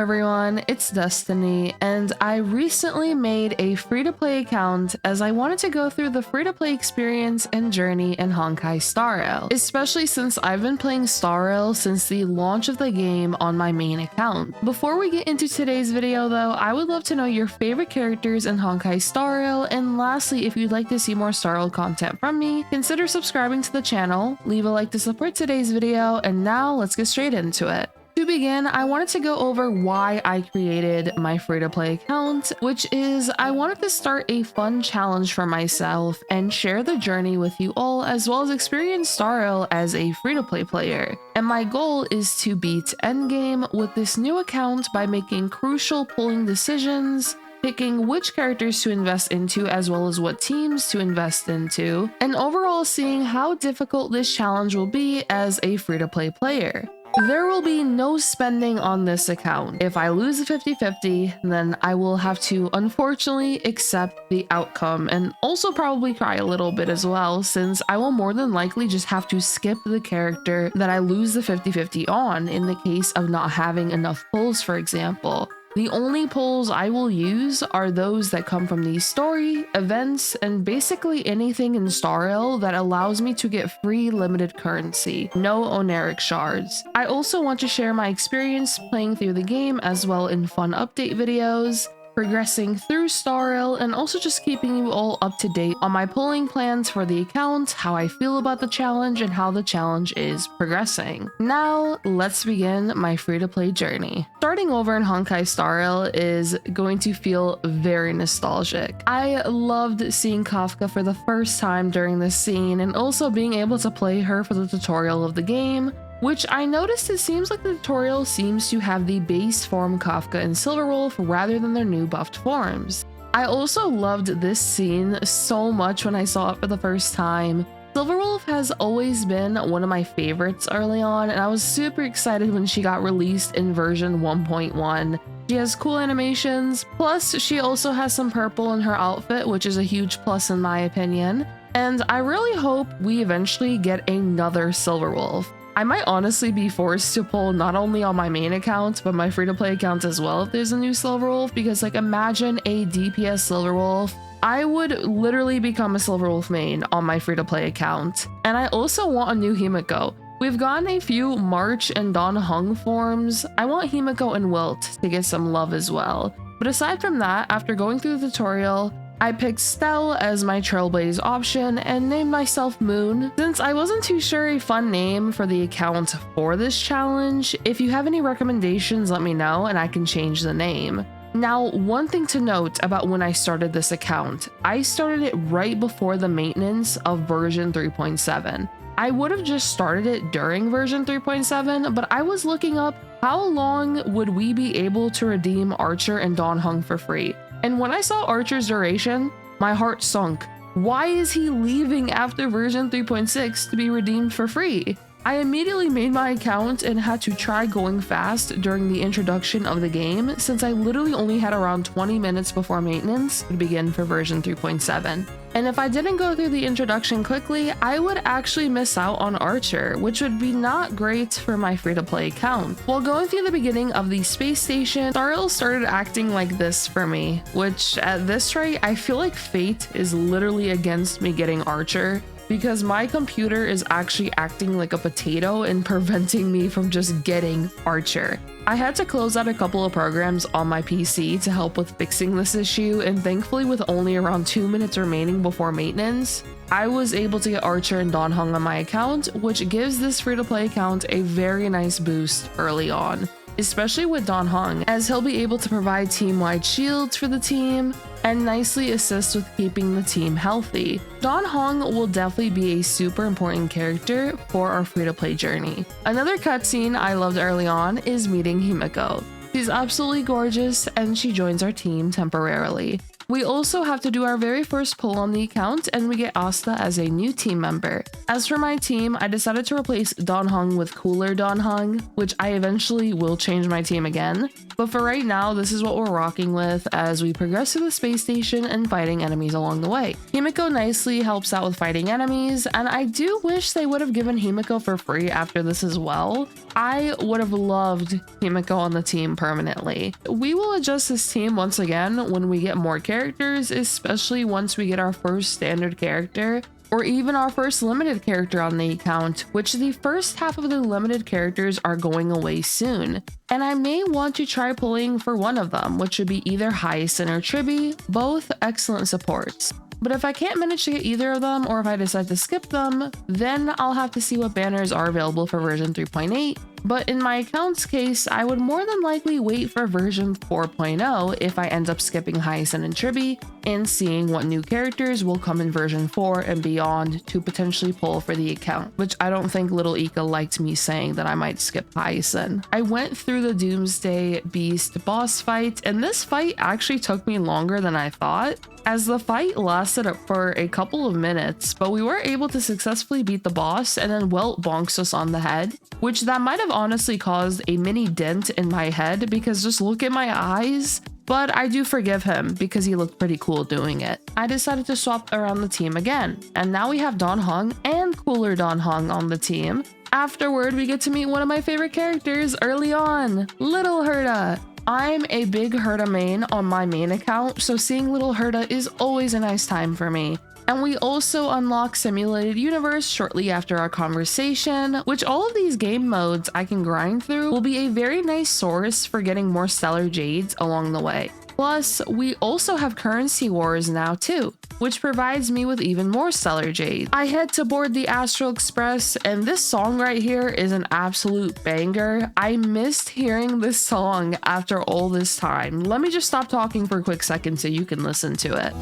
everyone, it's Destiny, and I recently made a free-to-play account as I wanted to go through the free-to-play experience and journey in Honkai Star Rail, especially since I've been playing Star Rail since the launch of the game on my main account. Before we get into today's video though, I would love to know your favorite characters in Honkai Star Rail, and lastly, if you'd like to see more Star Rail content from me, consider subscribing to the channel, leave a like to support today's video, and now let's get straight into it. To begin, I wanted to go over why I created my free-to-play account, which is I wanted to start a fun challenge for myself and share the journey with you all, as well as experience Star Rail as a free-to-play player. And my goal is to beat endgame with this new account by making crucial pulling decisions, picking which characters to invest into as well as what teams to invest into, and overall seeing how difficult this challenge will be as a free-to-play player. There will be no spending on this account. If I lose a 50-50, then I will have to unfortunately accept the outcome and also probably cry a little bit as well, since I will more than likely just have to skip the character that I lose the 50-50 on in the case of not having enough pulls, for example. The only pulls I will use are those that come from the story, events, and basically anything in Star Rail that allows me to get free limited currency, no oneric shards. I also want to share my experience playing through the game as well in fun update videos, progressing through Star Rail, and also just keeping you all up to date on my pulling plans for the account, how I feel about the challenge, and how the challenge is progressing. Now, let's begin my free-to-play journey. Starting over in Honkai Star Rail is going to feel very nostalgic. I loved seeing Kafka for the first time during this scene, and also being able to play her for the tutorial of the game, which I noticed it seems like the tutorial seems to have the base form Kafka and Silverwolf rather than their new buffed forms. I also loved this scene so much when I saw it for the first time. Silverwolf has always been one of my favorites early on, and I was super excited when she got released in version 1.1. She has cool animations, plus she also has some purple in her outfit, which is a huge plus in my opinion. And I really hope we eventually get another Silverwolf. I might honestly be forced to pull not only on my main account, but my free-to-play account as well if there's a new Silverwolf, because like imagine a DPS Silverwolf. I would literally become a Silverwolf main on my free-to-play account. And I also want a new Himiko. We've gotten a few March and Dawn Heng forms. I want Himiko and Wilt to get some love as well. But aside from that, after going through the tutorial, I picked Stell as my Trailblaze option and named myself Moon, since I wasn't too sure a fun name for the account for this challenge. If you have any recommendations, let me know and I can change the name. Now, one thing to note about when I started this account, I started it right before the maintenance of version 3.7. I would have just started it during version 3.7, but I was looking up how long would we be able to redeem Archer and Dawn Heng for free. And when I saw Archer's duration, my heart sunk. Why is he leaving after version 3.6 to be redeemed for free? I immediately made my account and had to try going fast during the introduction of the game, since I literally only had around 20 minutes before maintenance to begin for version 3.7. And if I didn't go through the introduction quickly, I would actually miss out on Archer, which would be not great for my free-to-play account. While going through the beginning of the space station, Star Rail started acting like this for me, which at this rate, I feel like fate is literally against me getting Archer, because my computer is actually acting like a potato and preventing me from just getting Archer. I had to close out a couple of programs on my PC to help with fixing this issue, and thankfully with only around 2 minutes remaining before maintenance, I was able to get Archer and Dawn Heng on my account, which gives this free-to-play account a very nice boost early on, especially with Dawn Heng, as he'll be able to provide team-wide shields for the team and nicely assist with keeping the team healthy. Dawn Heng will definitely be a super important character for our free-to-play journey. Another cutscene I loved early on is meeting Himiko. She's absolutely gorgeous and she joins our team temporarily. We also have to do our very first pull on the account, and we get Asta as a new team member. As for my team, I decided to replace Don Heng with Cooler Don Heng, which I eventually will change my team again. But for right now, this is what we're rocking with as we progress to the space station and fighting enemies along the way. Himiko nicely helps out with fighting enemies, and I do wish they would have given Himiko for free after this as well. I would have loved Himiko on the team permanently. We will adjust this team once again when we get more characters, especially once we get our first standard character, or even our first limited character on the account, which the first half of the limited characters are going away soon. And I may want to try pulling for one of them, which would be either Hyacinth or Tribi, both excellent supports. But if I can't manage to get either of them, or if I decide to skip them, then I'll have to see what banners are available for version 3.8. But in my account's case, I would more than likely wait for version 4.0 if I end up skipping Hyacinth and Tribi and seeing what new characters will come in version 4 and beyond to potentially pull for the account, which I don't think Little Ika liked me saying that I might skip Hyacinth. I went through the Doomsday Beast boss fight, and this fight actually took me longer than I thought, as the fight lasted for a couple of minutes, but we were able to successfully beat the boss, and then Welt bonks us on the head, which that might have honestly caused a mini dent in my head because just look at my eyes. But I do forgive him because he looked pretty cool doing it. I decided to swap around the team again, and now we have Don Heng and Cooler Don Heng on the team. Afterward, we get to meet one of my favorite characters early on, Little Herta. I'm a big Herta main on my main account, so seeing Little Herta is always a nice time for me. And we also unlock Simulated Universe shortly after our conversation, which all of these game modes I can grind through will be a very nice source for getting more Stellar Jades along the way. Plus, we also have Currency Wars now too, which provides me with even more Stellar Jades. I head to board the Astral Express, and this song right here is an absolute banger. I missed hearing this song after all this time. Let me just stop talking for a quick second so you can listen to it.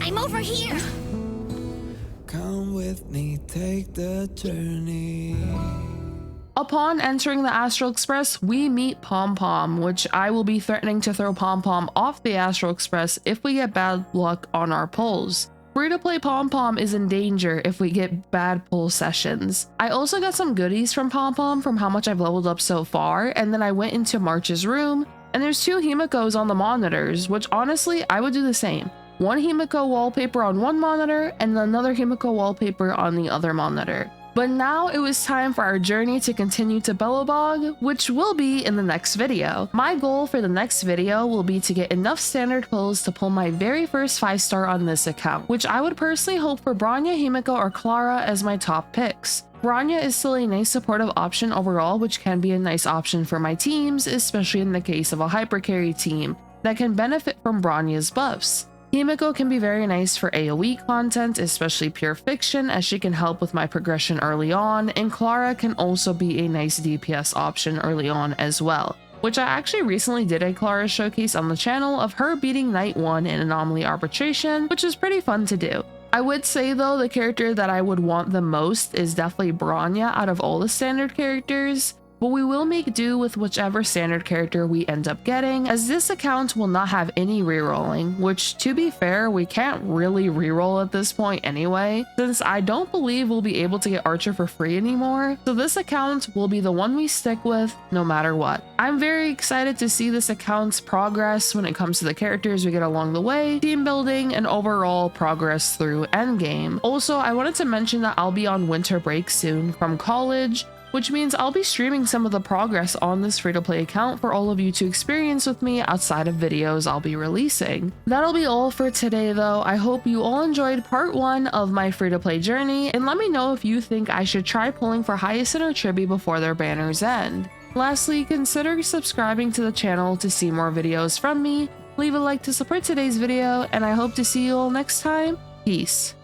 I'm over here. Come with me, take the journey. Upon entering the Astral Express, we meet Pom Pom, which I will be threatening to throw Pom Pom off the Astral Express if we get bad luck on our pulls. Free-to-play Pom Pom is in danger if we get bad pull sessions. I also got some goodies from Pom Pom from how much I've leveled up so far, and then I went into March's room, and there's 2 Himikos on the monitors, which honestly, I would do the same. One Himiko wallpaper on one monitor, and another Himiko wallpaper on the other monitor. But now it was time for our journey to continue to Belobog, which will be in the next video. My goal for the next video will be to get enough standard pulls to pull my very first 5-star on this account, which I would personally hope for Bronya, Himiko, or Clara as my top picks. Bronya is still a nice supportive option overall, which can be a nice option for my teams, especially in the case of a hyper carry team that can benefit from Bronya's buffs. Himiko can be very nice for AoE content, especially pure fiction, as she can help with my progression early on, and Clara can also be a nice DPS option early on as well, which I actually recently did a Clara showcase on the channel of her beating Night 1 in Anomaly Arbitration, which is pretty fun to do. I would say though the character that I would want the most is definitely Bronya out of all the standard characters. But we will make do with whichever standard character we end up getting, as this account will not have any rerolling, which to be fair, we can't really reroll at this point anyway, since I don't believe we'll be able to get Archer for free anymore, so this account will be the one we stick with no matter what. I'm very excited to see this account's progress when it comes to the characters we get along the way, team building, and overall progress through endgame. Also, I wanted to mention that I'll be on winter break soon from college, which means I'll be streaming some of the progress on this free-to-play account for all of you to experience with me outside of videos I'll be releasing. That'll be all for today though. I hope you all enjoyed part 1 of my free-to-play journey, and let me know if you think I should try pulling for Hyacinth or Tribi before their banners end. Lastly, consider subscribing to the channel to see more videos from me, leave a like to support today's video, and I hope to see you all next time. Peace.